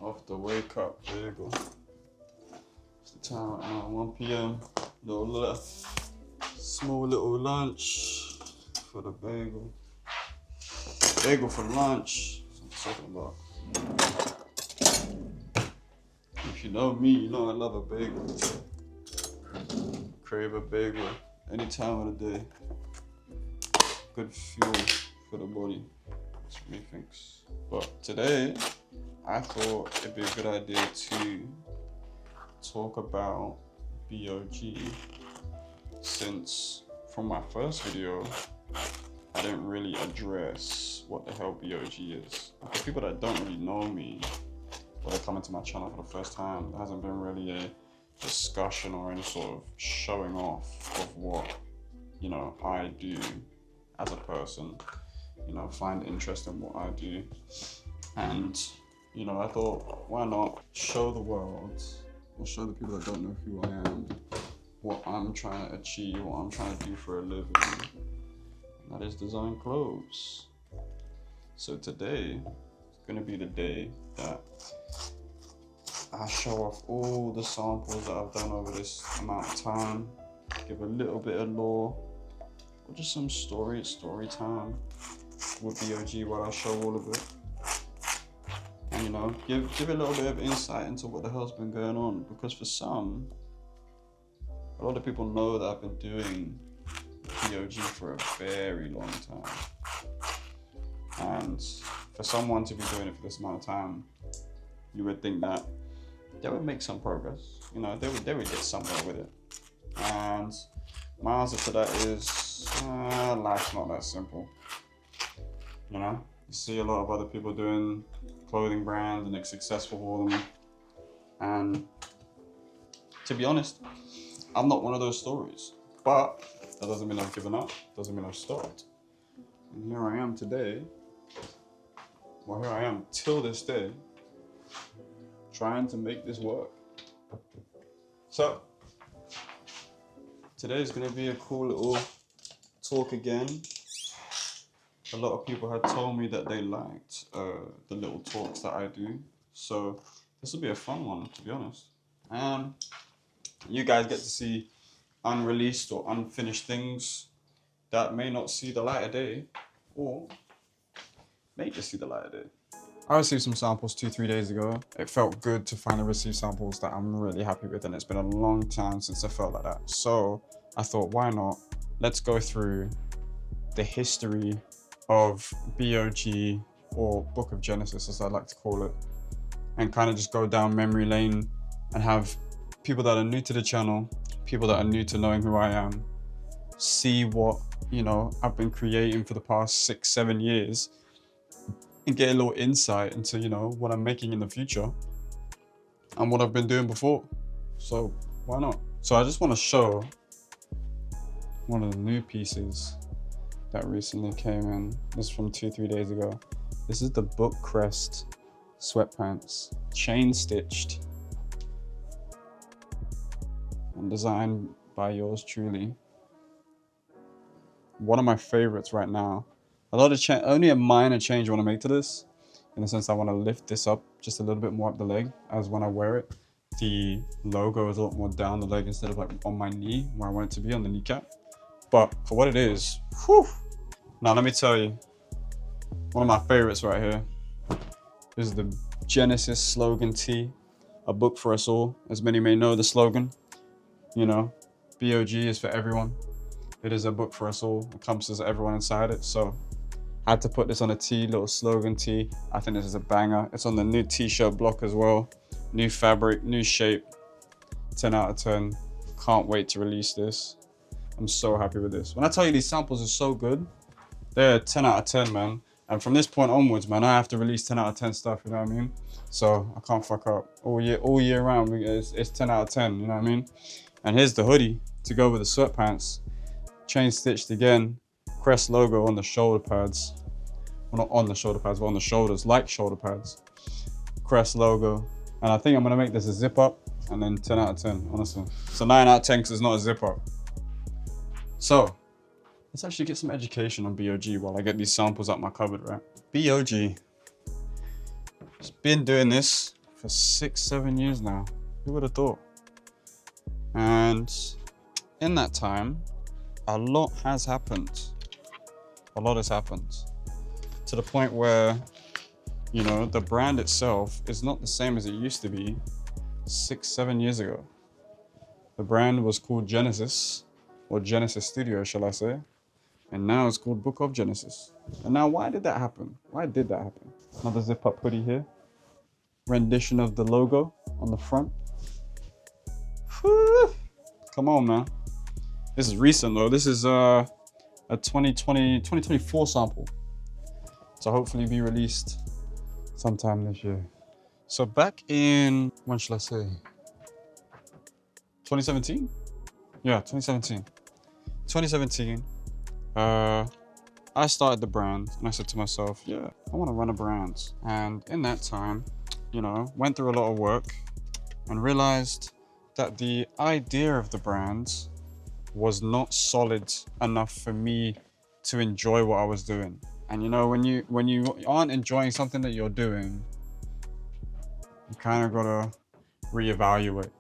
Off the wake up bagel. It's the time right now, 1 p.m. Small little lunch for the bagel. Bagel for lunch. That's what I'm talking about. If you know me, you know I love a bagel. Crave a bagel any time of the day. Good fuel for the body. That's what me thinks. But today, I thought it'd be a good idea to talk about BOG, since from my first video, I didn't really address what the hell BOG is. For people that don't really know me, or they're coming to my channel for the first time, there hasn't been really a discussion or any sort of showing off of what, I do as a person, find interest in what I do. And, I thought, why not show the world, or show the people that don't know who I am, what I'm trying to achieve, what I'm trying to do for a living. And that is design clothes. So today is gonna be the day that I show off all the samples that I've done over this amount of time, give a little bit of lore, or just some story time with BOG while I show all of it. And give a little bit of insight into what the hell's been going on, because for some, a lot of people know that I've been doing BOG for a very long time. And for someone to be doing it for this amount of time, you would think that they would make some progress. They would get somewhere with it. And my answer to that is, life's not that simple. You see a lot of other people doing clothing brands and it's successful for them. And to be honest, I'm not one of those stories. But that doesn't mean I've given up, doesn't mean I've stopped. And here I am today, here I am till this day, trying to make this work. So, today's gonna be a cool little talk again. A lot of people had told me that they liked the little talks that I do. So, this will be a fun one, to be honest. And you guys get to see unreleased or unfinished things that may not see the light of day, or may just see the light of day. I received some samples 2-3 days ago. It felt good to finally receive samples that I'm really happy with, and it's been a long time since I felt like that. So I thought, why not? Let's go through the history of BOG, or Book of Genesis as I like to call it, and kind of just go down memory lane and have people that are new to the channel, people that are new to knowing who I am, see what, I've been creating for the past 6-7 years, and get a little insight into, what I'm making in the future and what I've been doing before. So why not? So I just want to show one of the new pieces that recently came in. This is from 2-3 days ago. This is the Book Crest sweatpants, chain stitched and designed by yours truly. One of my favorites right now. Only a minor change I want to make to this, in the sense I want to lift this up just a little bit more up the leg, as when I wear it, the logo is a lot more down the leg instead of like on my knee, where I want it to be on the kneecap. But for what it is, whew. Now let me tell you, one of my favorites right here is the Genesis slogan tee, a book for us all. As many may know the slogan, BOG is for everyone. It is a book for us all, encompasses everyone inside it. So I had to put this on a tee, little slogan tee. I think this is a banger. It's on the new t-shirt block as well. New fabric, new shape, 10 out of 10. Can't wait to release this. I'm so happy with this. When I tell you these samples are so good, they're 10 out of 10, man. And from this point onwards, man, I have to release 10 out of 10 stuff, you know what I mean? So I can't fuck up. All year round, it's 10 out of 10, you know what I mean? And here's the hoodie to go with the sweatpants. Chain stitched again, Crest logo on the shoulder pads. Well, not on the shoulder pads, but on the shoulders, like shoulder pads. Crest logo. And I think I'm gonna make this a zip up, and then 10 out of 10, honestly. So 9 out of 10 because it's not a zip up. So, let's actually get some education on BOG while I get these samples out my cupboard, right? BOG. Just been doing this for 6-7 years now. Who would have thought? And in that time, a lot has happened. A lot has happened to the point where, you know, the brand itself is not the same as it used to be 6-7 years ago. The brand was called Genesis, or Genesis Studio, shall I say, and now it's called Book of Genesis. And now, why did that happen? Why did that happen? Another zip-up hoodie here. Rendition of the logo on the front. Whew. Come on, man. This is recent though. This is a 2024 sample. So hopefully be released sometime this year. So back in, when shall I say? 2017? Yeah, 2017. 2017, I started the brand and I said to myself, yeah, I want to run a brand. And in that time, you know, went through a lot of work and realized that the idea of the brand was not solid enough for me to enjoy what I was doing. And you know, when you aren't enjoying something that you're doing, you kind of gotta reevaluate,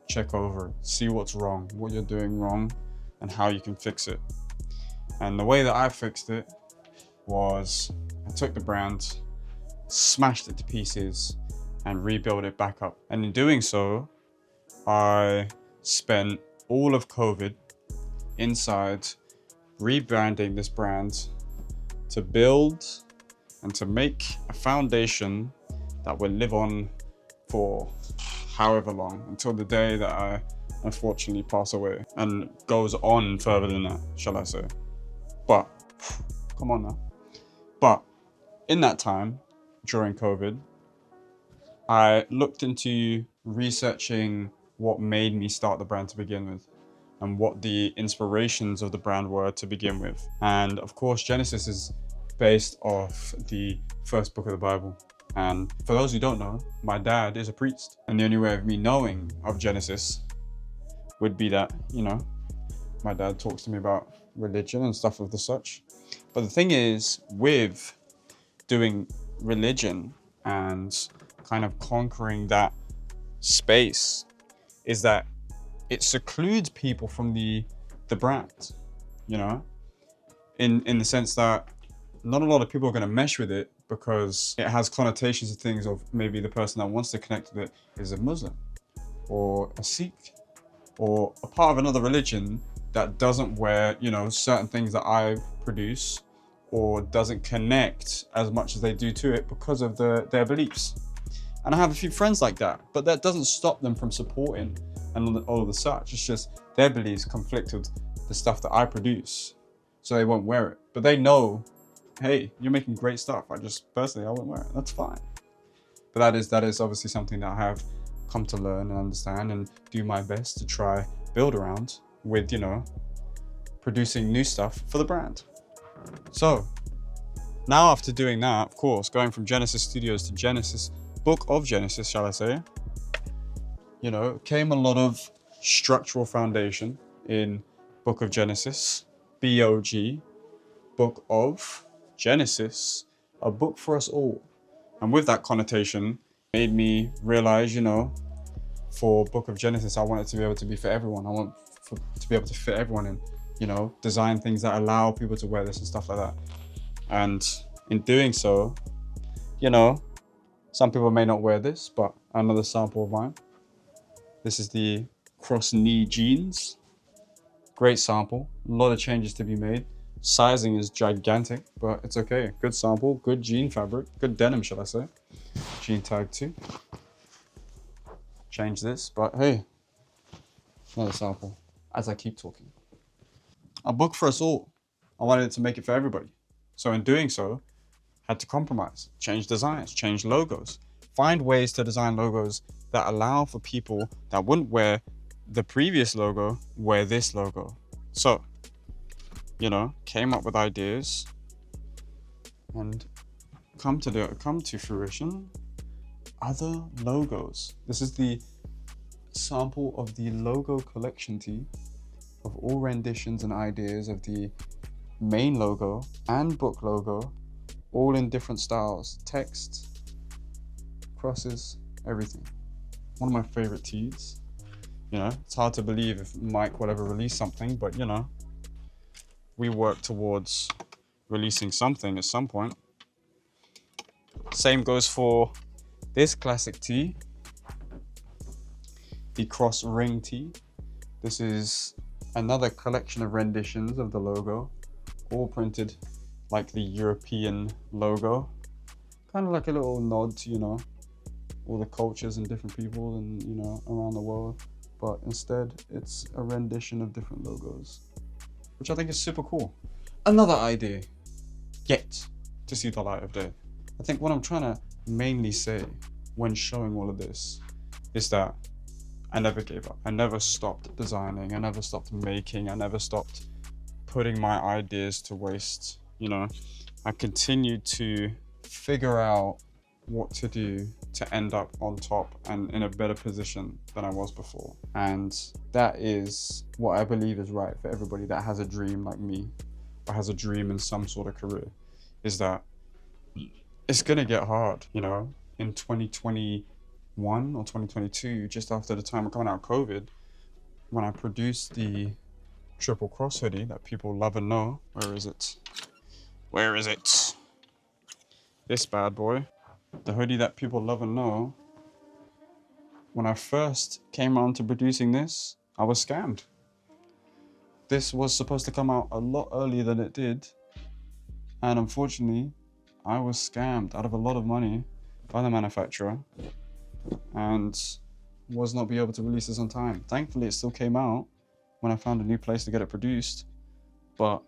check over it, see what's wrong, what you're doing wrong, and how you can fix it. And the way that I fixed it was I took the brand, smashed it to pieces, and rebuilt it back up. And in doing so, I spent all of COVID inside rebranding this brand to build and to make a foundation that will live on for however long, until the day that I unfortunately pass away, and goes on further than that, shall I say. But, come on now. But in that time, during COVID, I looked into researching what made me start the brand to begin with, and what the inspirations of the brand were to begin with. And of course, Genesis is based off the first book of the Bible. And for those who don't know, my dad is a priest. And the only way of me knowing of Genesis would be that, you know, my dad talks to me about religion and stuff of the such. But the thing is, with doing religion and kind of conquering that space, is that it secludes people from the brand, you know, in the sense that not a lot of people are going to mesh with it, because it has connotations of things of maybe the person that wants to connect with it is a Muslim or a Sikh or a part of another religion that doesn't wear, you know, certain things that I produce, or doesn't connect as much as they do to it because of their beliefs. And I have a few friends like that, but that doesn't stop them from supporting and all of the such. It's just their beliefs conflict with the stuff that I produce, so they won't wear it. But they know, hey, you're making great stuff. I won't wear it. That's fine. But that is obviously something that I have come to learn and understand, and do my best to try build around with, you know, producing new stuff for the brand. So now, after doing that, of course, going from Genesis Studios to Genesis, Book of Genesis, shall I say, you know, came a lot of structural foundation in Book of Genesis, BOG, Book of Genesis, a book for us all. And with that connotation, made me realize, you know, for Book of Genesis, I want it to be able to be for everyone. I want to be able to fit everyone in, you know, design things that allow people to wear this and stuff like that. And in doing so, you know, some people may not wear this, but another sample of mine. This is the cross knee jeans. Great sample, a lot of changes to be made. Sizing is gigantic, but it's okay. Good sample, good jean fabric, good denim, shall I say. Jean tag too. Change this, but hey, another sample as I keep talking. A book for us all. I wanted to make it for everybody. So in doing so, had to compromise, change designs, change logos, find ways to design logos that allow for people that wouldn't wear the previous logo, wear this logo. So, you know, came up with ideas and come to fruition other logos. This is the sample of the logo collection tee of all renditions and ideas of the main logo and book logo, all in different styles, text, crosses, everything. One of my favorite tees. You know, it's hard to believe if Mike will ever release something, but you know, we work towards releasing something at some point. Same goes for this classic tee, the Cross Ring tee. This is another collection of renditions of the logo, all printed like the European logo. Kind of like a little nod to, you know, all the cultures and different people and, you know, around the world. But instead, it's a rendition of different logos, which I think is super cool. Another idea yet to see the light of day. I think what I'm trying to mainly say when showing all of this is that I never gave up. I never stopped designing. I never stopped making. I never stopped putting my ideas to waste. You know, I continued to figure out what to do to end up on top and in a better position than I was before. And that is what I believe is right for everybody that has a dream like me, or has a dream in some sort of career, is that it's gonna get hard, you know. In 2021 or 2022, just after the time of coming out of COVID, when I produced the Triple Cross hoodie that people love and know. Where is it? Where is it? This bad boy. The hoodie that people love and know. When I first came on to producing this, I was scammed. This was supposed to come out a lot earlier than it did. And unfortunately, I was scammed out of a lot of money by the manufacturer and was not be able to release this on time. Thankfully, it still came out when I found a new place to get it produced. But,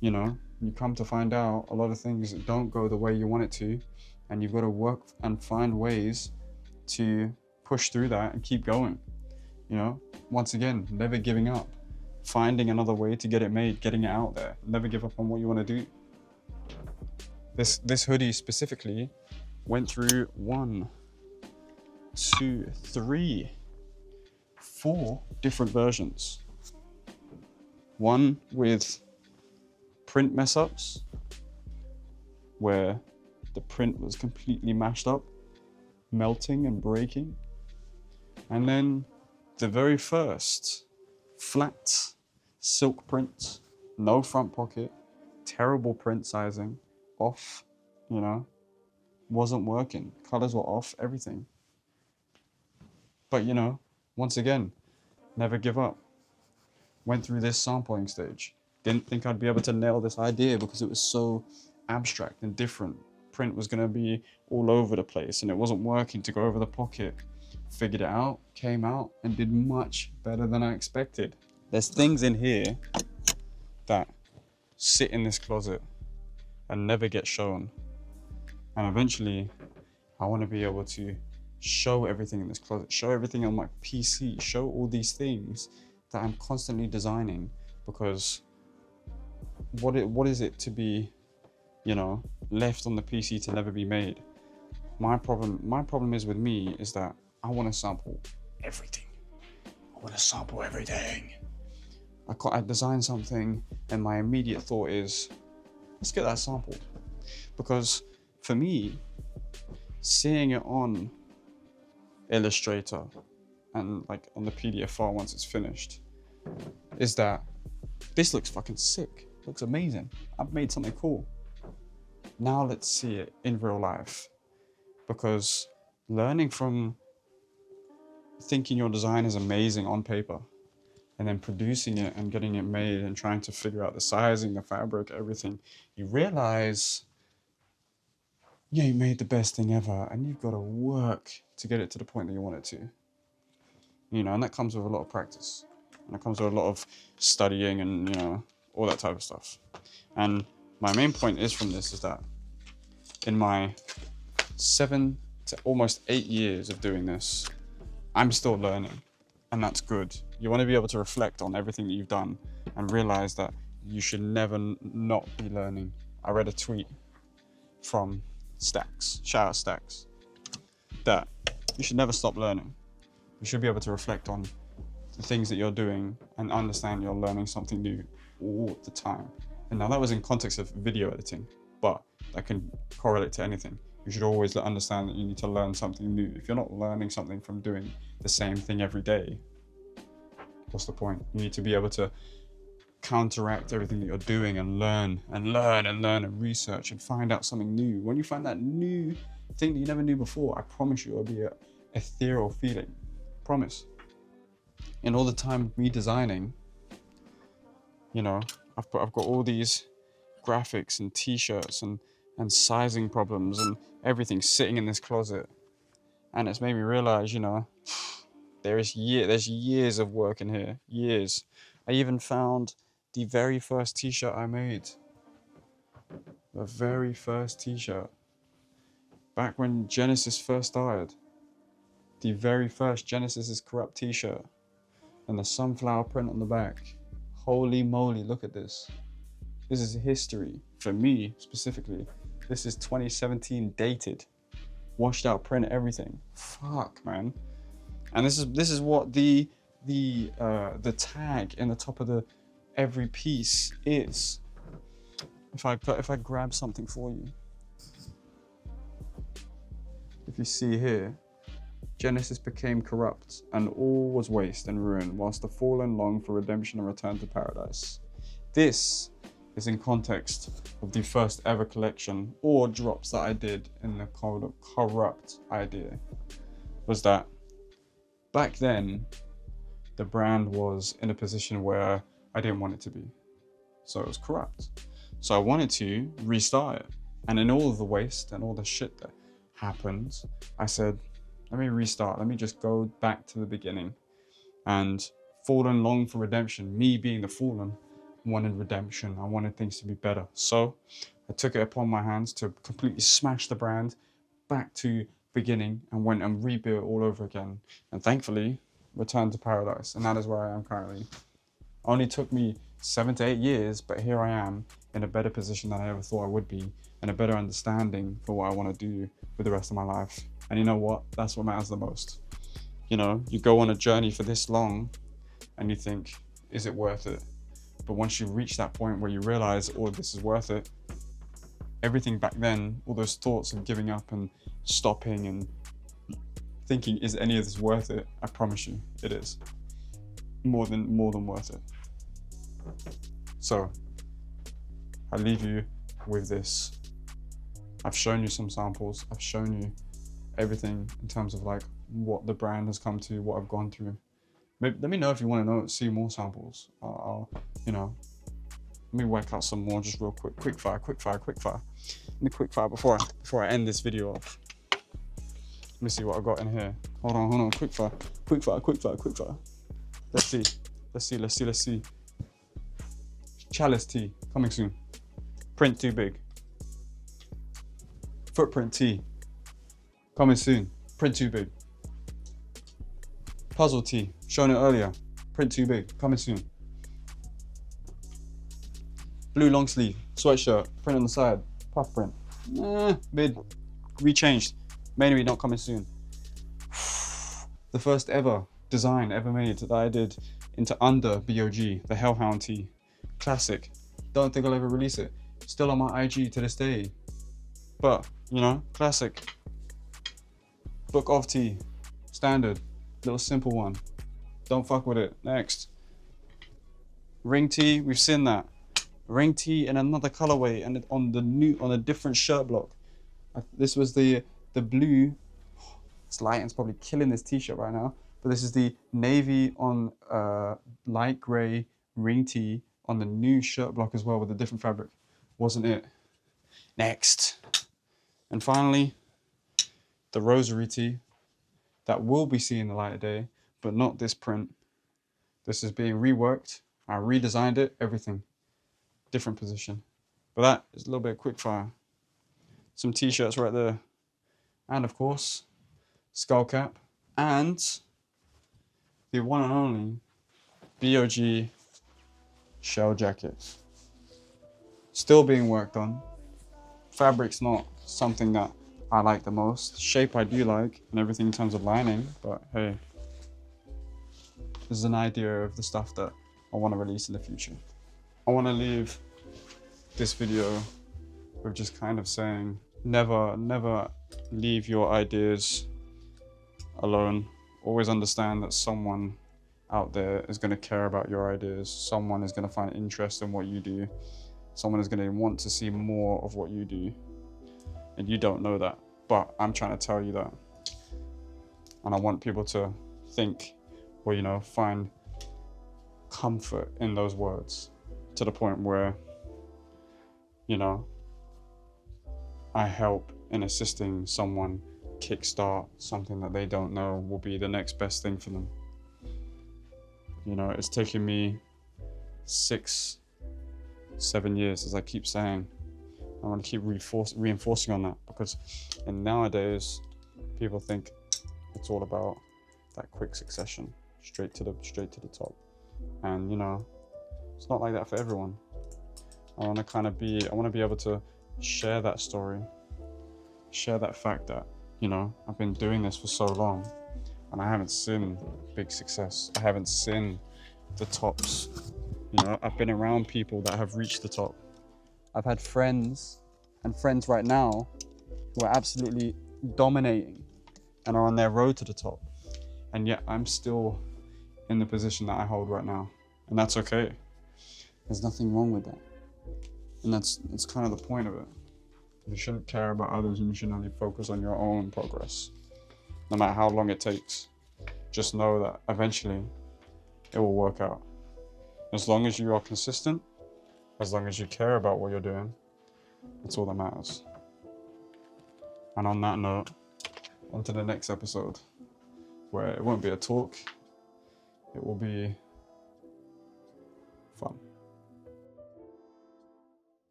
you know, you come to find out a lot of things don't go the way you want it to, and you've got to work and find ways to push through that and keep going. You know, once again, never giving up, finding another way to get it made, getting it out there. Never give up on what you want to do. This hoodie specifically went through 1, 2, 3, 4 different versions. One with print mess ups, where the print was completely mashed up, melting and breaking. And then the very first flat silk print, no front pocket, terrible print sizing, off, you know, wasn't working. Colors were off, everything. But you know, once again, never give up. Went through this sampling stage. Didn't think I'd be able to nail this idea because it was so abstract and different. Print was gonna be all over the place and it wasn't working to go over the pocket. Figured it out, came out and did much better than I expected. There's things in here that sit in this closet and never get shown. And eventually, I want to be able to show everything in this closet, show everything on my PC, show all these things that I'm constantly designing, because what is it to be, you know, left on the PC to never be made? My problem is with me is that I want to sample everything. I want to sample everything. I design something and my immediate thought is, let's get that sampled. Because for me, seeing it on Illustrator and like on the PDF file once it's finished, is that this looks fucking sick. Looks amazing. I've made something cool. Now let's see it in real life. Because learning from thinking your design is amazing on paper and then producing it and getting it made and trying to figure out the sizing, the fabric, everything, you realize, yeah, you made the best thing ever and you've got to work to get it to the point that you want it to. You know, and that comes with a lot of practice. And it comes with a lot of studying and, you know, all that type of stuff. And my main point is from this is that in my 7 to almost 8 years of doing this, I'm still learning, and that's good. You want to be able to reflect on everything that you've done and realize that you should never not be learning. I read a tweet from Stacks, shout out Stacks, that you should never stop learning. You should be able to reflect on the things that you're doing and understand you're learning something new all the time. And now that was in context of video editing, but that can correlate to anything. You should always understand that you need to learn something new. If you're not learning something from doing the same thing every day, what's the point? You need to be able to counteract everything that you're doing and learn and learn and learn and research and find out something new. When you find that new thing that you never knew before, I promise you it'll be a ethereal feeling. Promise. In all the time me designing, you know, I've got all these graphics and t-shirts and sizing problems and everything sitting in this closet, and it's made me realize, you know, there's years of work in here. Years. I even found the very first t-shirt I made. The very first t-shirt. Back when Genesis first started. The very first Genesis is Corrupt t-shirt. And the sunflower print on the back. Holy moly, look at this. This is history. For me, specifically. This is 2017 dated. Washed out print, everything. Fuck, man. And this is what the tag in the top of the every piece is. If I grab something for you, if you see here, Genesis became corrupt, and all was waste and ruin, whilst the fallen long for redemption and return to paradise. This is in context of the first ever collection or drops that I did in the corrupt idea. Was that back then, the brand was in a position where I didn't want it to be. So it was corrupt. So I wanted to restart it. And in all of the waste and all the shit that happened, I said, let me restart. Let me just go back to the beginning. And fallen long for redemption. Me being the fallen, wanted redemption. I wanted things to be better. So I took it upon my hands to completely smash the brand back to beginning and went and rebuilt all over again. And thankfully, returned to paradise. And that is where I am currently. Only took me 7 to 8 years, but here I am in a better position than I ever thought I would be, and a better understanding for what I want to do with the rest of my life. And you know what? That's what matters the most. You know, you go on a journey for this long and you think, is it worth it? But once you reach that point where you realize all of this is worth it, everything back then, all those thoughts of giving up and stopping and thinking, is any of this worth it? I promise you, it is. More than worth it. So, I leave you with this. I've shown you some samples. I've shown you everything in terms of like what the brand has come to, what I've gone through. Maybe, let me know if you want to see more samples. I'll, you know, let me work out some more just real quick. Quick fire. Let me quick fire before I end this video off. Let me see what I got in here. Hold on. Quick fire. Let's see. Chalice tee, coming soon. Print too big. Footprint tee, coming soon. Print too big. Puzzle tee, shown it earlier. Print too big, coming soon. Blue long sleeve, sweatshirt, print on the side. Puff print. Mid, rechanged. Mainly not coming soon. The first ever design ever made that I did into under BOG, the Hellhound tee. Classic. Don't think I'll ever release it. Still on my IG to this day. But, you know, classic. Book of tee. Standard. Little simple one. Don't fuck with it. Next. Ring tee, we've seen that. Ring tee in another colorway and on a different shirt block. This was the blue. This lighting's probably killing this t-shirt right now. But this is the navy on light gray ring tee on the new shirt block as well with a different fabric. Wasn't it? Next. And finally, the rosary tee that will be seeing the light of day, but not this print. This is being reworked. I redesigned it, everything. Different position. But that is a little bit of quick fire. Some t-shirts right there. And of course, skull cap. And the one and only BOG shell jacket. Still being worked on. Fabric's not something that I like the most. Shape I do like and everything in terms of lining, but hey, this is an idea of the stuff that I want to release in the future. I want to leave this video with just kind of saying never leave your ideas alone. Always understand that someone out there is going to care about your ideas. Someone is going to find interest in what you do. Someone is going to want to see more of what you do. And you don't know that, but I'm trying to tell you that. And I want people to think, or, you know, find comfort in those words, to the point where, you know, I help in assisting someone kickstart something that they don't know will be the next best thing for them. You know, it's taken me 6-7 years, as I keep saying. I want to keep reinforcing on that, because nowadays people think it's all about that quick succession, straight to the top. And you know, it's not like that for everyone. I want to be able to share that story, share that fact that, you know, I've been doing this for so long and I haven't seen big success. I haven't seen the tops. You know, I've been around people that have reached the top. I've had friends and friends right now who are absolutely dominating and are on their road to the top. And yet I'm still in the position that I hold right now. And that's okay. There's nothing wrong with that. And that's kind of the point of it. You shouldn't care about others, and you should only focus on your own progress. No matter how long it takes. Just know that eventually it will work out. As long as you are consistent, as long as you care about what you're doing, that's all that matters. And on that note, on to the next episode, where it won't be a talk, it will be fun.